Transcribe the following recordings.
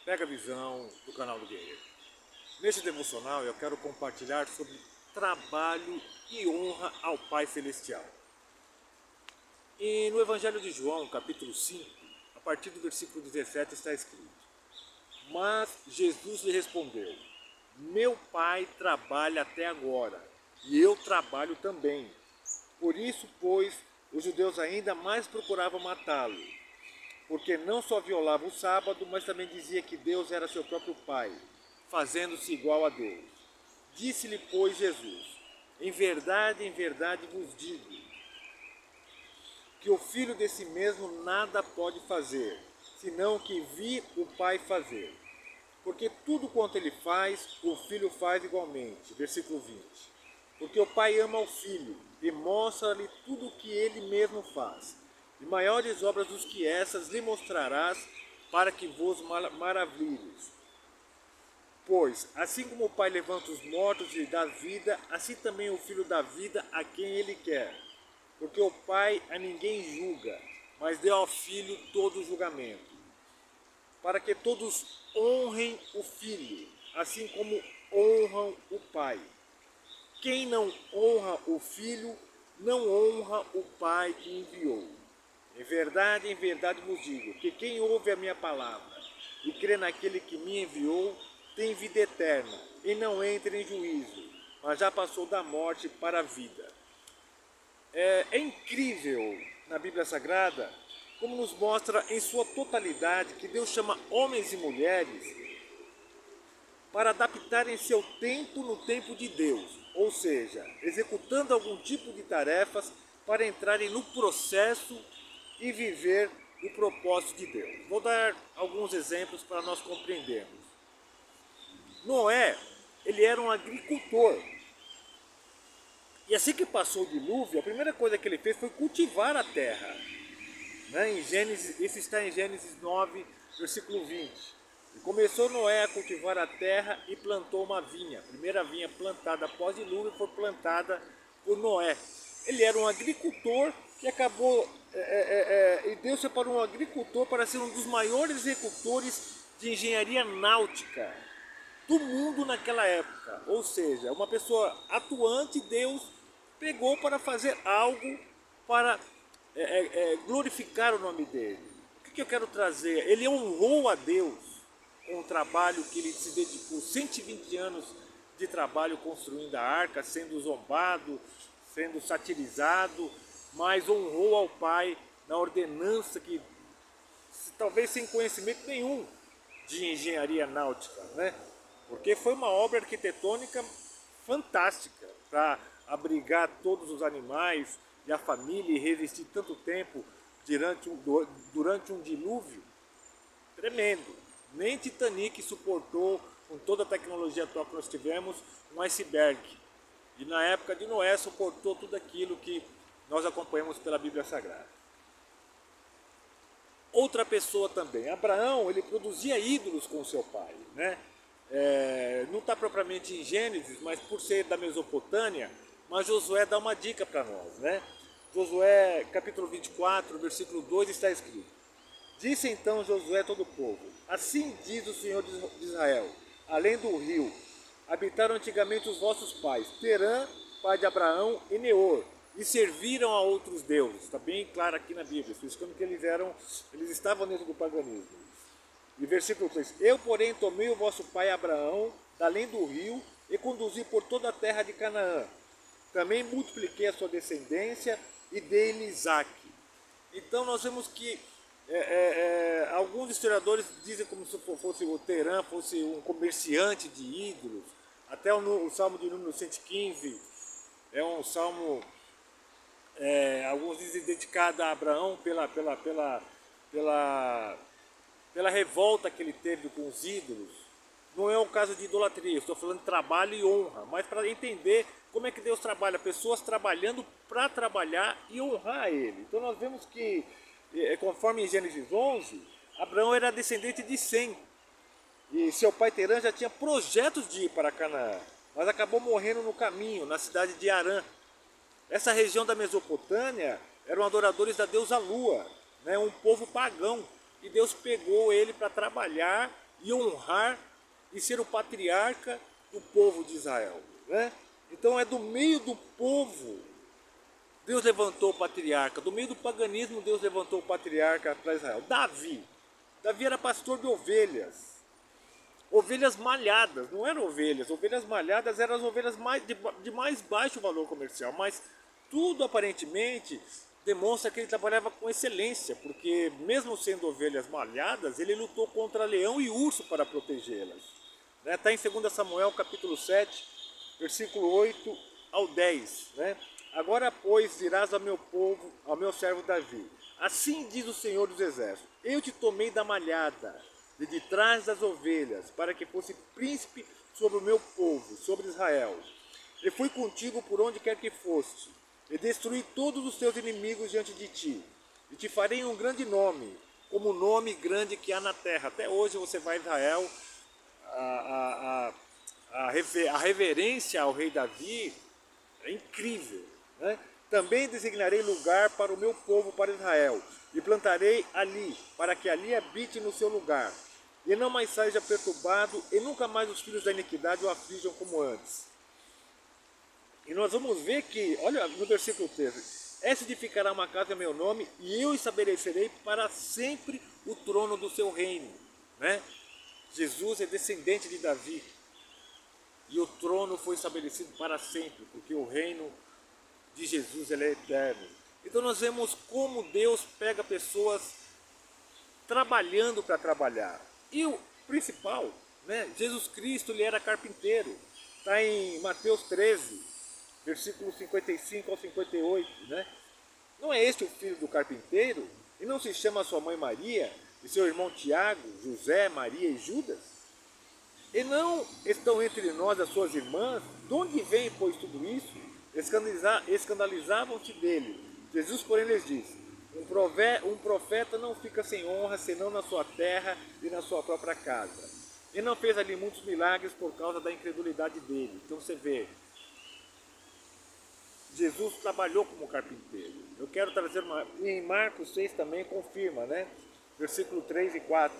Pega a visão do canal do Guerreiro. Neste devocional eu quero compartilhar sobre trabalho e honra ao Pai Celestial. E no Evangelho de João, capítulo 5, a partir do versículo 17 está escrito: Mas Jesus lhe respondeu: Meu Pai trabalha até agora, e eu trabalho também. Por isso, pois, os judeus ainda mais procuravam matá-lo, porque não só violava o sábado, mas também dizia que Deus era seu próprio Pai, fazendo-se igual a Deus. Disse-lhe, pois, Jesus: em verdade vos digo, que o Filho de si mesmo nada pode fazer, senão o que vi o Pai fazer. Porque tudo quanto ele faz, o Filho faz igualmente. Versículo 20. Porque o Pai ama o Filho e mostra-lhe tudo o que ele mesmo faz. E maiores obras do que essas lhe mostrarás, para que vos maravilhes. Pois, assim como o Pai levanta os mortos e lhe dá vida, assim também o Filho dá vida a quem ele quer. Porque o Pai a ninguém julga, mas deu ao Filho todo o julgamento, para que todos honrem o Filho, assim como honram o Pai. Quem não honra o Filho, não honra o Pai que enviou. Em verdade vos digo, que quem ouve a minha palavra e crê naquele que me enviou, tem vida eterna, e não entra em juízo, mas já passou da morte para a vida. É incrível na Bíblia Sagrada como nos mostra em sua totalidade que Deus chama homens e mulheres para adaptarem seu tempo no tempo de Deus, ou seja, executando algum tipo de tarefas para entrarem no processo e viver o propósito de Deus. Vou dar alguns exemplos para nós compreendermos. Noé, ele era um agricultor. E assim que passou o dilúvio, a primeira coisa que ele fez foi cultivar a terra. Em Gênesis, isso está em Gênesis 9, versículo 20. E começou Noé a cultivar a terra e plantou uma vinha. A primeira vinha plantada após o dilúvio foi plantada por Noé. Ele era um agricultor que acabou... e Deus separou um agricultor para ser um dos maiores executores de engenharia náutica do mundo naquela época. Ou seja, uma pessoa atuante, Deus pegou para fazer algo para glorificar o nome dele. O que eu quero trazer? Ele honrou a Deus com o trabalho que ele se dedicou, 120 anos de trabalho construindo a arca, sendo zombado, sendo satirizado, mas honrou ao Pai na ordenança que, talvez sem conhecimento nenhum de engenharia náutica, né? Porque foi uma obra arquitetônica fantástica para abrigar todos os animais e a família e resistir tanto tempo durante um dilúvio tremendo. Nem Titanic suportou, com toda a tecnologia atual que nós tivemos, um iceberg. E na época de Noé suportou tudo aquilo que nós acompanhamos pela Bíblia Sagrada. Outra pessoa também, Abraão, ele produzia ídolos com seu pai, né? Não está propriamente em Gênesis, mas por ser da Mesopotâmia, mas Josué dá uma dica para nós, né? Josué capítulo 24, versículo 2 está escrito: Disse então Josué a todo o povo: Assim diz o Senhor de Israel: além do rio, habitaram antigamente os vossos pais, Terã, pai de Abraão, e Neor, e serviram a outros deuses. Está bem claro aqui na Bíblia, explicando que eles estavam dentro do paganismo. E versículo 3: Eu, porém, tomei o vosso pai Abraão, da além do rio, e conduzi por toda a terra de Canaã. Também multipliquei a sua descendência e dei-lhe Isaque. Então nós vemos que alguns historiadores dizem como se fosse o Terã, fosse um comerciante de ídolos. Até o Salmo de número 115 é um salmo, alguns dizem dedicado a Abraão pela revolta que ele teve com os ídolos. Não é um caso de idolatria, estou falando de trabalho e honra, mas para entender como é que Deus trabalha, pessoas trabalhando para trabalhar e honrar a Ele. Então nós vemos que, conforme em Gênesis 11, Abraão era descendente de Sem, e seu pai Terã já tinha projetos de ir para Canaã, mas acabou morrendo no caminho, na cidade de Harã. Essa região da Mesopotâmia eram adoradores da deusa Lua, né, um povo pagão, e Deus pegou ele para trabalhar e honrar e ser o patriarca do povo de Israel, né? Então é do meio do povo Deus levantou o patriarca, do meio do paganismo Deus levantou o patriarca para Israel. Davi era pastor de ovelhas, ovelhas malhadas, não eram ovelhas, ovelhas malhadas eram as ovelhas de mais baixo valor comercial, mas tudo aparentemente demonstra que ele trabalhava com excelência, porque mesmo sendo ovelhas malhadas, ele lutou contra leão e urso para protegê-las. Está em 2 Samuel capítulo 7, versículo 8 ao 10. Né? Agora, pois, dirás ao meu povo, ao meu servo Davi, assim diz o Senhor dos Exércitos, eu te tomei da malhada, de trás das ovelhas, para que fosse príncipe sobre o meu povo, sobre Israel. E fui contigo por onde quer que foste, e destruí todos os teus inimigos diante de ti, e te farei um grande nome, como o nome grande que há na terra. Até hoje você vai a Israel, a reverência ao rei Davi é incrível, né? Também designarei lugar para o meu povo, para Israel, e plantarei ali, para que ali habite no seu lugar, e não mais seja perturbado, e nunca mais os filhos da iniquidade o aflijam como antes. E nós vamos ver que, olha no versículo 13, essa edificará uma casa em meu nome, e eu estabelecerei para sempre o trono do seu reino. Né? Jesus é descendente de Davi, e o trono foi estabelecido para sempre, porque o reino de Jesus ele é eterno. Então nós vemos como Deus pega pessoas trabalhando para trabalhar. E o principal, né? Jesus Cristo, ele era carpinteiro. Está em Mateus 13, versículos 55 ao 58. Né? Não é este o filho do carpinteiro? E não se chama sua mãe Maria, e seu irmão Tiago, José, Maria e Judas? E não estão entre nós as suas irmãs? De onde vem, pois, tudo isso? Escandalizavam-se dele. Jesus, porém, lhes disse, um profeta não fica sem honra, senão na sua terra e na sua própria casa. E não fez ali muitos milagres por causa da incredulidade dele. Então você vê, Jesus trabalhou como carpinteiro. Eu quero trazer em Marcos 6 também confirma, né? Versículo 3 e 4.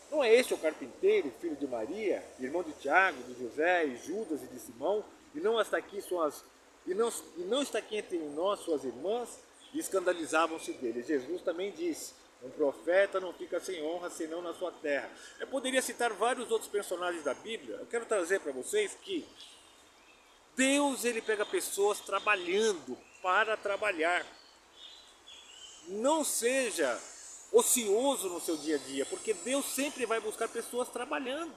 Não é este o carpinteiro, filho de Maria, irmão de Tiago, de José, e Judas e de Simão? E não está aqui está aqui entre nós suas irmãs? E escandalizavam-se dele. Jesus também disse, um profeta não fica sem honra, senão na sua terra. Eu poderia citar vários outros personagens da Bíblia. Eu quero trazer para vocês que Deus, ele pega pessoas trabalhando para trabalhar. Não seja ocioso no seu dia a dia, porque Deus sempre vai buscar pessoas trabalhando.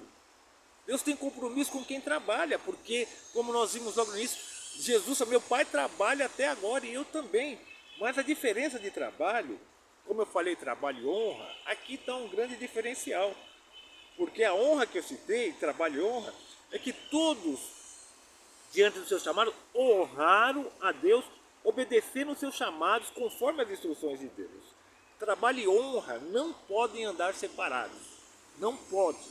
Deus tem compromisso com quem trabalha, porque, como nós vimos logo no início, Jesus, meu pai trabalha até agora e eu também. Mas a diferença de trabalho, como eu falei, trabalho e honra, aqui está um grande diferencial. Porque a honra que eu citei, trabalho e honra, é que todos, diante do seu chamado, honraram a Deus, obedecendo os seus chamados conforme as instruções de Deus. Trabalho e honra não podem andar separados. Não pode.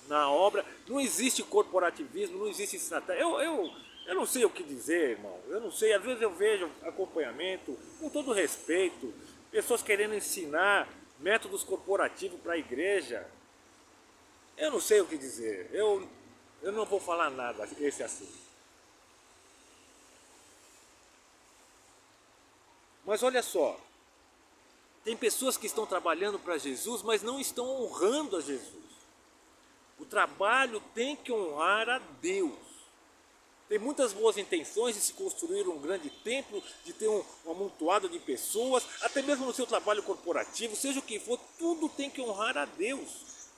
Na obra, não existe corporativismo, não existe estratégia. Eu não sei o que dizer, irmão. Eu não sei. Às vezes eu vejo acompanhamento, com todo respeito, pessoas querendo ensinar métodos corporativos para a igreja. Eu não sei o que dizer. Eu não vou falar nada desse assunto. Mas olha só, tem pessoas que estão trabalhando para Jesus, mas não estão honrando a Jesus. O trabalho tem que honrar a Deus. Tem muitas boas intenções de se construir um grande templo, de ter um amontoado de pessoas, até mesmo no seu trabalho corporativo, seja o que for, tudo tem que honrar a Deus.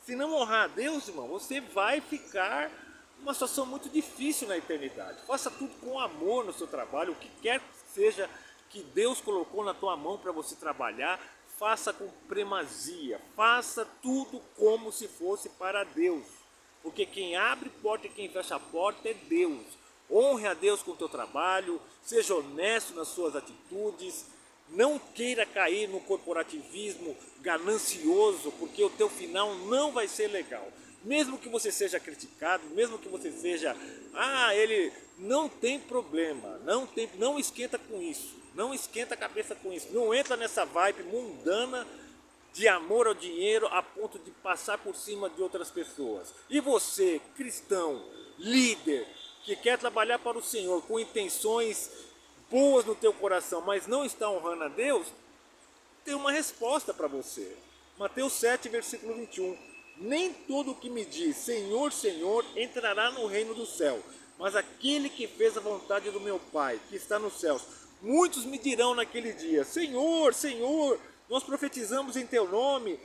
Se não honrar a Deus, irmão, você vai ficar numa situação muito difícil na eternidade. Faça tudo com amor no seu trabalho, o que quer que seja que Deus colocou na tua mão para você trabalhar, faça com primazia, faça tudo como se fosse para Deus. Porque quem abre porta e quem fecha a porta é Deus. Honre a Deus com o teu trabalho, seja honesto nas suas atitudes, não queira cair no corporativismo ganancioso, porque o teu final não vai ser legal. Mesmo que você seja criticado, mesmo que você seja, ele não tem problema, não esquenta com isso, não esquenta a cabeça com isso, não entra nessa vibe mundana de amor ao dinheiro a ponto de passar por cima de outras pessoas. E você, cristão, líder, que quer trabalhar para o Senhor com intenções boas no teu coração, mas não está honrando a Deus, tem uma resposta para você. Mateus 7, versículo 21. Nem todo o que me diz Senhor, Senhor entrará no reino do céu, mas aquele que fez a vontade do meu Pai, que está nos céus. Muitos me dirão naquele dia, Senhor, Senhor, nós profetizamos em teu nome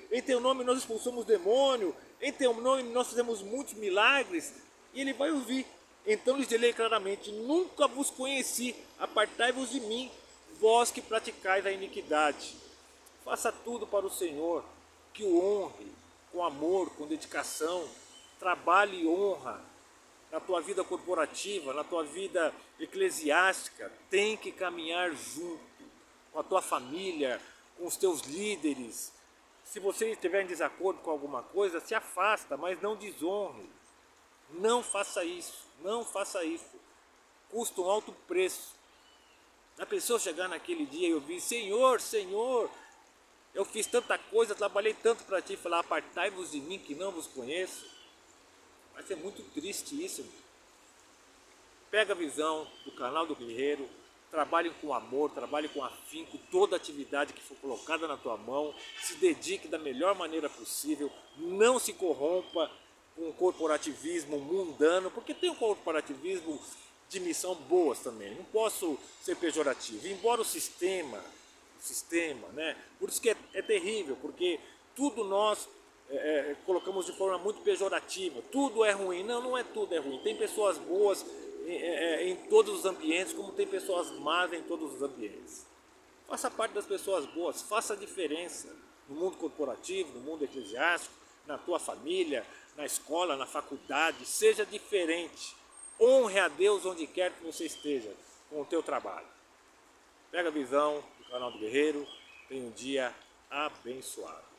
nós expulsamos demônio, em teu nome nós fizemos muitos milagres. E ele vai ouvir. Então lhes direi claramente, nunca vos conheci, apartai-vos de mim, vós que praticais a iniquidade. Faça tudo para o Senhor, que o honre, com amor, com dedicação, trabalhe e honra na tua vida corporativa, na tua vida eclesiástica, tem que caminhar junto com a tua família, com os teus líderes. Se você estiver em desacordo com alguma coisa, se afasta, mas não desonre. Não faça isso, não faça isso. Custa um alto preço. A pessoa chegar naquele dia e ouvir, Senhor, Senhor, eu fiz tanta coisa, trabalhei tanto para ti, falar, apartai-vos de mim que não vos conheço. Vai ser muito triste isso. Pega a visão do canal do Guerreiro, trabalhe com amor, trabalhe com afinco, toda atividade que for colocada na tua mão, se dedique da melhor maneira possível, não se corrompa com o corporativismo mundano, porque tem um corporativismo de missão boas também, não posso ser pejorativo, embora o sistema, né? Por isso que é terrível, porque tudo nós colocamos de forma muito pejorativa, tudo é ruim. Não, não é tudo é ruim, tem pessoas boas em todos os ambientes, como tem pessoas más em todos os ambientes. Faça parte das pessoas boas, faça a diferença no mundo corporativo, no mundo eclesiástico, na tua família, na escola, na faculdade, seja diferente. Honre a Deus onde quer que você esteja com o teu trabalho. Pega a visão do canal do Guerreiro, tenha um dia abençoado.